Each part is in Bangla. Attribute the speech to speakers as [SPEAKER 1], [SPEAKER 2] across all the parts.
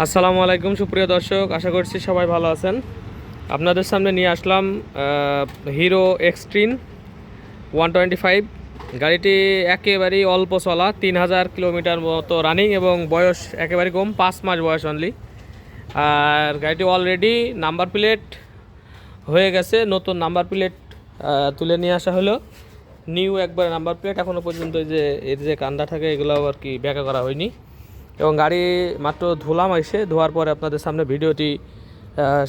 [SPEAKER 1] আসসালামু আলাইকুম সুপ্রিয় দর্শক, আশা করছি সবাই ভালো আছেন। আপনাদের সামনে নিয়ে আসলাম হিরো এক্সট্রিম 125। গাড়িটি একেবারেই অল্প চলা, 3000 কিলোমিটার মতো রানিং এবং বয়স একেবারে কম, 5 মাস বয়স অনলি। আর গাড়িটি অলরেডি নাম্বার প্লেট হয়ে গেছে, নতুন নাম্বার প্লেট তুলে নিয়ে আসা হলো। নিউ একবার নাম্বার প্লেট, এখনও পর্যন্ত এর যে কান্দা থাকে এগুলো আর কি ব্যাকা করা হয়নি। এবং গাড়ি মাত্র ধুলাম, এসে ধোয়ার পরে আপনাদের সামনে ভিডিওটি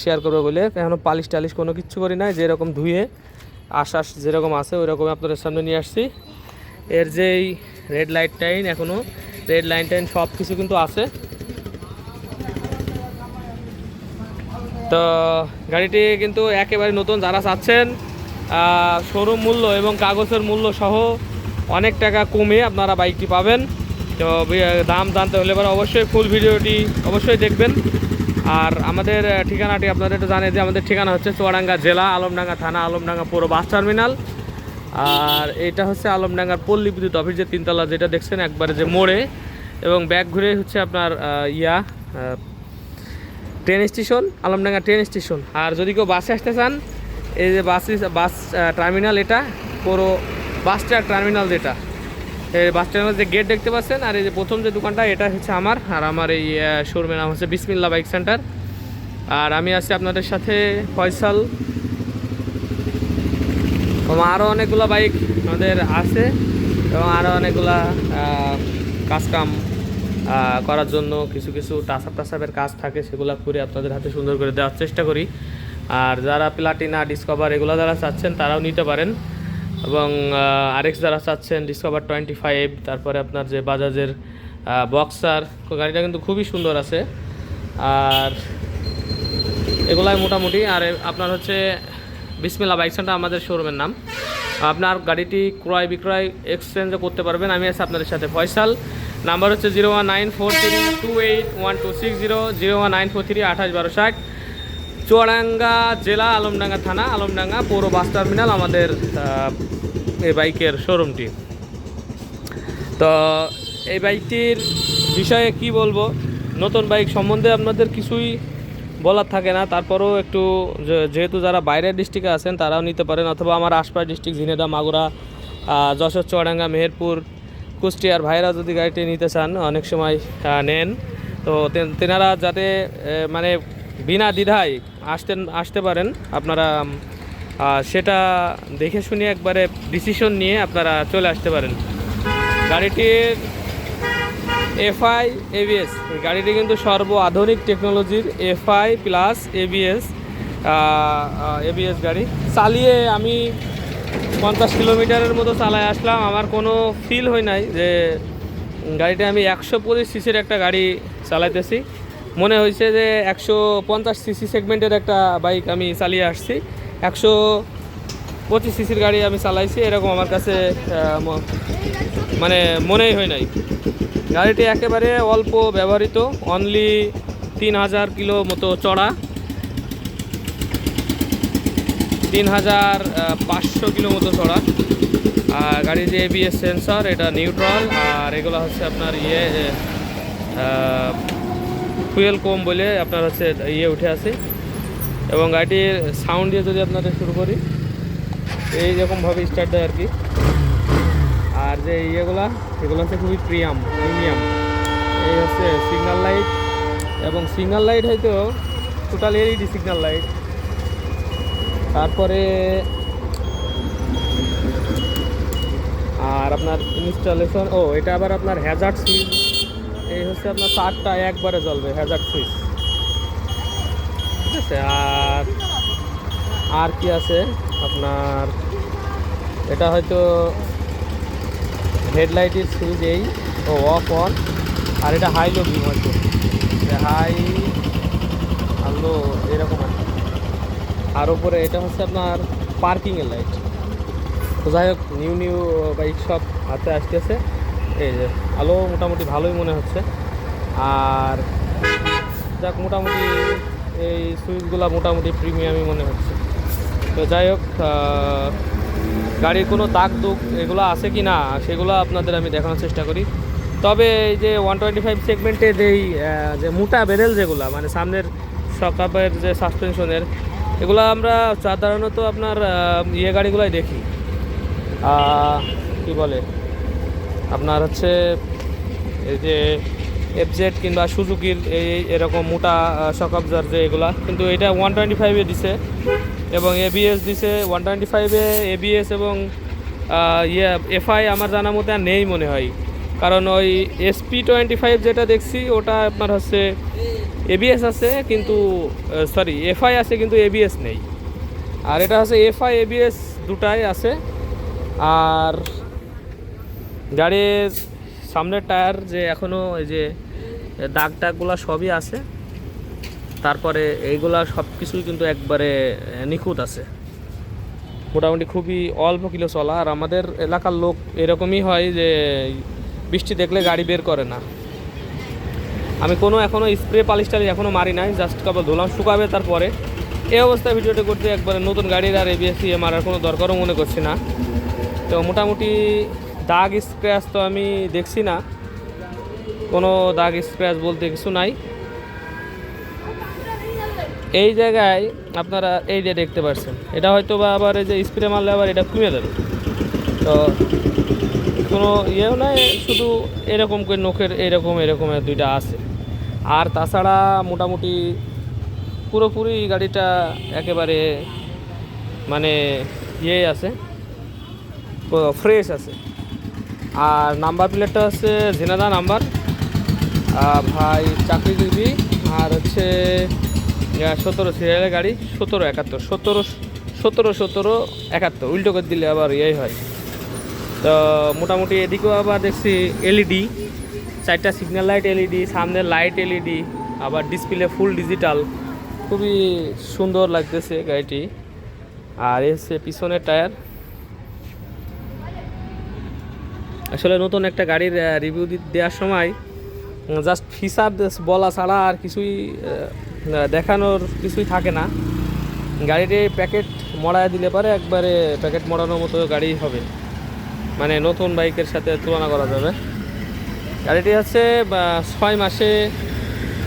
[SPEAKER 1] শেয়ার করবো বলে। এখনও পালিশ টালিশ কোনো কিছু করি নাই, যেরকম ধুয়ে আশ্বাস যেরকম আছে ওই রকম আপনাদের সামনে নিয়ে আসছি। এর যেই রেড লাইট টাইন, এখনও রেড লাইন টাইন সব কিছু কিন্তু আছে। তো গাড়িটি কিন্তু একেবারে নতুন। যারা চাচ্ছেন শোরুম মূল্য এবং কাগজের মূল্য সহ অনেক টাকা কমে আপনারা বাইকটি পাবেন। তো দাম জানতে হলে এবার অবশ্যই ফুল ভিডিওটি অবশ্যই দেখবেন। আর আমাদের ঠিকানাটি আপনাদের একটু জানিয়ে যে আমাদের ঠিকানা হচ্ছে চুয়াডাঙ্গা জেলা, আলমডাঙ্গা থানা, আলমডাঙ্গা পুরো বাস টার্মিনাল। আর এটা হচ্ছে আলমডাঙ্গার পল্লী বিদ্যুৎ অফিস, যে তিনতলা যেটা দেখছেন একবারে যে মোড়ে, এবং ব্যাক ঘুরে হচ্ছে আপনার train station, Alamdanga train station. আর যদি কেউ বাসে আসতে চান, এই যে বাস টার্মিনাল, এটা পুরো বাস টার্মিনাল, যেটা এই বাস টার্মিনাল যে গেট দেখতে পাচ্ছেন, আর এই যে প্রথম যে দোকানটা এটা হচ্ছে আমার। আর আমার এই শোরুমের নাম হচ্ছে বিসমিল্লাহ বাইক সেন্টার। আর আমি আছি আপনাদের সাথে ফয়সাল। আরও অনেকগুলো বাইক আমাদের আছে এবং আরও অনেকগুলা কাজকাম করার জন্য কিছু কিছু টাচআপের কাজ থাকে, সেগুলো করে আপনাদের হাতে সুন্দর করে দেওয়ার চেষ্টা করি। আর যারা প্লাটিনা, ডিসকভার এগুলো যারা চাচ্ছেন তারাও নিতে পারেন। এবং আরএক্স যারা চাচ্ছেন, ডিসকভার 25, তারপরে আপনার যে বাজাজের বক্সার, গাড়িটা কিন্তু খুবই সুন্দর আছে। আর এগুলাই মোটামুটি। আর আপনার হচ্ছে বিসমিল্লাহ বাইক সেন্টার আমাদের শোরুমের নাম। আপনার গাড়িটি ক্রয় বিক্রয় এক্সচেঞ্জও করতে পারবেন। আমি আছি আপনাদের সাথে ফয়সাল। নাম্বার হচ্ছে 01943281260, 01943281260। চুয়াডাঙ্গা জেলা, আলমডাঙ্গা থানা, আলমডাঙ্গা পৌর বাস টার্মিনাল আমাদের এই বাইকের শোরুমটি। তো এই বাইকটির বিষয়ে কি বলবো, নতুন বাইক সম্বন্ধে আপনাদের কিছুই বলার থাকে না। তারপরেও একটু, যেহেতু যারা বাইরের ডিস্ট্রিক্টে আছেন তারাও নিতে পারেন, অথবা আমার আশপাশ ডিস্ট্রিক্ট ঝিনেদা, মাগুরা, যশোর, চুয়াডাঙ্গা, মেহেরপুর, কুষ্টিয়ার ভাইরা যদি গাড়িটি নিতে চান অনেক সময় নেন। তো তেনারা যাতে মানে বিনা দ্বিধায় আসতে পারেন আপনারা, সেটা দেখে শুনে একবারে ডিসিশন নিয়ে আপনারা চলে আসতে পারেন। গাড়িটির এফআই এবিএস, গাড়িটি কিন্তু সর্ব আধুনিক টেকনোলজির এফআই প্লাস এবিএস গাড়ি। চালিয়ে আমি 50 কিলোমিটারের মতো চালায় আসলাম, আমার কোনো ফিল হয় নাই যে গাড়িটা আমি 125 সিসির একটা গাড়ি চালাইতেছি। মনে হয়েছে যে 150 সিসি সেগমেন্টের একটা বাইক আমি চালিয়ে আসছি, 125 সিসির গাড়ি আমি চালাইছি, এরকম আমার কাছে মানে মনেই হয় নাই। গাড়িটি একেবারে অল্প ব্যবহৃত, অনলি 3000 কিলো মতো চড়া, 3500 কিলো মতো চড়া। আর গাড়ির যে এবিএস সেন্সর, এটা নিউট্রাল। আর এগুলো হচ্ছে আপনার ফুয়েল কম বলে আপনার হচ্ছে উঠে আছে। এবং গাড়িটির সাউন্ড দিয়ে যদি আপনাদের শুরু করি, এইরকমভাবে স্টার্ট দেয় আর কি। আর যে এগুলো হচ্ছে খুবই প্রিমিয়াম। এই হচ্ছে সিগন্যাল লাইট, এবং সিগন্যাল লাইট হয়তো টোটাল এলইডি সিগন্যাল লাইট। তারপরে আর আপনার ইনস্টলেশন, এটা আবার আপনার হ্যাজার্ড সুইচ। এই হচ্ছে আপনার তারটা একবারে জ্বলবে, হ্যাজার্ড সুইচ, ঠিক আছে। আর কি আছে আপনার, এটা হয়তো হেডলাইটের সুইচ, অফ অন। আর এটা হাই লো বিম, হয়তো হাই আর লো এরকম আছে। আর উপরে এটা হচ্ছে আপনার পার্কিংয়ের লাইট। তো যাই হোক, নিউ বাইক সব হাতে আসতেছে। এই যে আলো মোটামুটি ভালোই মনে হচ্ছে। আর যাক, মোটামুটি এই সুইচগুলো মোটামুটি প্রিমিয়ামই মনে হচ্ছে। তো যাই হোক, গাড়ির কোনো দাগ দুগ এগুলো আছে কি না সেগুলো আপনাদের আমি দেখানোর চেষ্টা করি। তবে এই যে 125 সেগমেন্টে যেই যে মোটা বেরেল যেগুলো মানে সামনের সকাপের যে সাসপেনশনের, এগুলো আমরা সাধারণত আপনার ইয়ে গাড়িগুলোই দেখি, কি বলে আপনার হচ্ছে এই যে এফজেড কিংবা সুজুকির এরকম মোটা শকআবজার যে এগুলা, কিন্তু এটা 125-এ দিছে এবং এবিএস দিছে 125-এ এবিএস এবং এফআই আমার জানা মতে আর নেই মনে হয়, কারণ ওই SP25 যেটা দেখছি ওটা আপনার হচ্ছে এবিএস আছে কিন্তু সরি এফআই আছে কিন্তু এবিএস নেই, আর এটা হচ্ছে এফআই এবিএস দুটাই আছে। আর গাড়ির সামনের টায়ার যে এখনও এই যে দাগ টাগগুলো সবই আছে, তারপরে এইগুলা সব কিছুই কিন্তু একবারে নিখুঁত আছে, মোটামুটি খুবই অল্প কিলো চলা। আর আমাদের এলাকার লোক এরকমই হয় যে বৃষ্টি দেখলে গাড়ি বের করে না। আমি এখনও স্প্রে পালিশ টালিশ এখনও মারি নাই, জাস্ট কেবল ধুলাম, শুকাবে তারপরে। এই অবস্থায় ভিডিওটা করতে একবারে নতুন গাড়ির আর এবিএস মারার কোনো দরকারও মনে করছি না। তো মোটামুটি দাগ স্ক্র্যাচ তো আমি দেখছি না, কোনো দাগ স্ক্র্যাচ বলতে কিছু নাই। এই জায়গায় আপনারা এই যে দেখতে পাচ্ছেন, এটা হয়তো বা আবার এই যে স্প্রে মারলে আবার এটা কমে যাবে, তো কোনো ইয়েও নাই, শুধু এরকম করে নখের এরকমের দুইটা আছে। আর তাছাড়া মোটামুটি পুরোপুরি গাড়িটা একেবারে মানে আছে, ফ্রেশ আছে। আর নাম্বার প্লেটটা হচ্ছে ঝিনাদা নাম্বার, ভাই চাকরিজীবী, আর হচ্ছে 17 সিরিয়ালের গাড়ি, 1771 উল্টো করে দিলে আবার হয়। তো মোটামুটি এদিকেও আবার দেখছি এলইডি, 4টা সিগন্যাল লাইট এলইডি, সামনের লাইট এলইডি, আবার ডিসপ্লে ফুল ডিজিটাল, খুবই সুন্দর লাগতেছে গাড়িটি। আর এসে পিছনের টায়ার, আসলে নতুন একটা গাড়ির রিভিউ দেওয়ার সময় জাস্ট ফিচার বলা ছাড়া আর কিছুই দেখানোর কিছুই থাকে না। গাড়িটি প্যাকেট মড়ায় দিলে পারে একবারে প্যাকেট মড়ানোর মতো গাড়ি হবে, মানে নতুন বাইকের সাথে তুলনা করা যাবে। গাড়িটি হচ্ছে 6 মাসে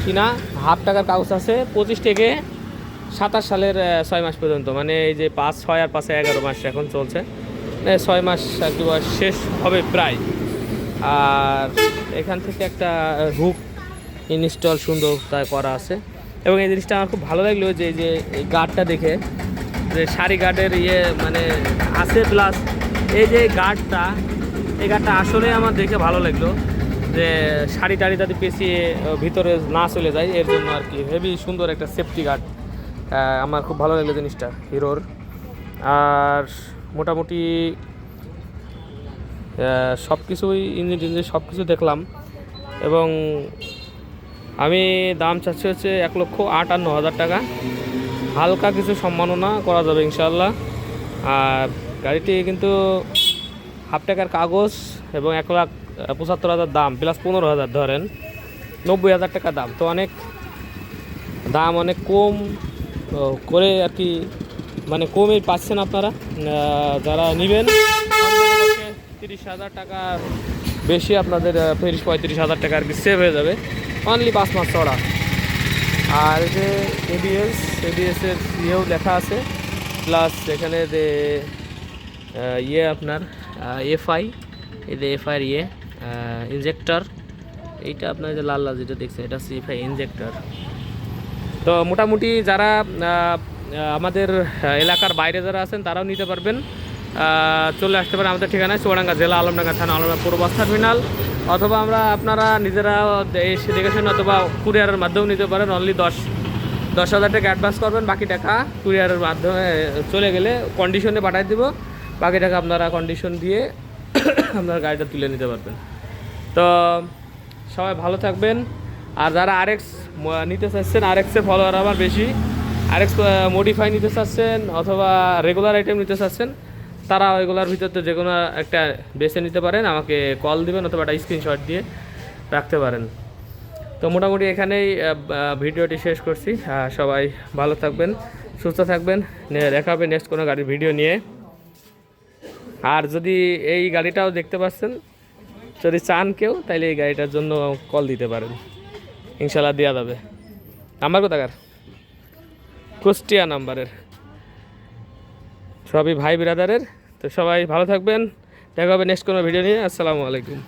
[SPEAKER 1] কিনা, হাফ টাকার কাগজ আছে, 25 থেকে 27 সালের 6 মাস পর্যন্ত, মানে এই যে 5, 6 আর 5 11 মাস এখন চলছে, 6 মাস আর কি শেষ হবে প্রায়। আর এখান থেকে একটা হুক ইনস্টল সুন্দর তাই করা আছে, এবং এই জিনিসটা আমার খুব ভালো লাগলো যে এই গার্ডটা দেখে, যে সারি গার্ডের মানে আছে, প্লাস এই যে গার্ডটা, এই গার্ডটা আসলে আমার দেখে ভালো লাগলো, যে শাড়ি টাড়ি যাতে পেঁচিয়ে ভিতরে না চলে যায়, এর জন্য আর কি হেভি সুন্দর একটা সেফটি গার্ড। আমার খুব ভালো লাগলো জিনিসটা হিরোর। আর মোটামুটি সব কিছুই ইঞ্জিন সব কিছু দেখলাম, এবং আমি দাম চাচ্ছি হচ্ছে 1,58,000 টাকা। হালকা কিছু সম্মাননা করা যাবে ইনশাল্লাহ। আর গাড়িটি কিন্তু হাফ টাকার কাগজ এবং 1,75,000 দাম, প্লাস 15,000 ধরেন 90,000 টাকা দাম, তো অনেক দাম, অনেক কম করে আর কি, মানে কমই পাচ্ছেন আপনারা যারা নেবেন। 30,000 টাকা বেশি আপনাদের 35,000 টাকা আর কি সেভ হয়ে যাবে, অনলি 5 মাস চড়া। আর যে এবিএসের ইয়েও লেখা আছে, প্লাস এখানে যে আপনার এফআই, এই যে এফআইয়ের ইনজেক্টর, এইটা আপনার যে লাল লাল যেটা দেখছেন এটা হচ্ছে এফআই ইনজেক্টর। তো মোটামুটি যারা আমাদের এলাকার বাইরে যারা আছেন তারাও নিতে পারবেন, চলে আসতে পারেন আমাদের ঠিকানায়, চুয়াডাঙ্গা জেলা আলমডাঙ্গা থানা আলমডাঙ্গা পৌর বাস টার্মিনাল, অথবা আপনারা নিজেরা এসে দেখেছেন, অথবা কুরিয়ারের মাধ্যমেও নিতে পারেন। অনলি 10,000 টাকা অ্যাডভান্স করবেন, বাকি টাকা কুরিয়ারের মাধ্যমে চলে গেলে কন্ডিশনে পাঠিয়ে দেবো, বাকি টাকা আপনারা কন্ডিশন দিয়ে আপনার গাড়িটা তুলে নিতে পারবেন। তো সবাই ভালো থাকবেন। আর যারা আরএক্স নিতে চাচ্ছেন, আরএক্সের ফলোয়ার আমার বেশি, আরএক্স মডিফাই নিতে চাচ্ছেন অথবা রেগুলার আইটেম নিতে চাচ্ছেন, তারা ওইগুলোর ভিতরে যে কোনো একটা বেছে নিতে পারেন, আমাকে কল দিবেন অথবা একটা স্ক্রিনশট দিয়ে রাখতে পারেন। তো মোটামুটি এখানেই ভিডিওটি শেষ করছি। সবাই ভালো থাকবেন, সুস্থ থাকবেন, দেখা হবে নেক্সট কোনো গাড়ির ভিডিও নিয়ে। আর যদি এই গাড়িটাও দেখতে পাচ্ছেন, যদি চান কেউ তাইলে এই গাড়িটার জন্য কল দিতে পারেন, ইনশাল্লাহ দেওয়া যাবে। নাম্বার কোথাকার? কুষ্টিয়া নাম্বারের, সবই ভাই ব্রাদারের। তো সবাই ভালো থাকবেন, দেখা হবে নেক্সট কোনো ভিডিও নিয়ে। আসসালামু আলাইকুম।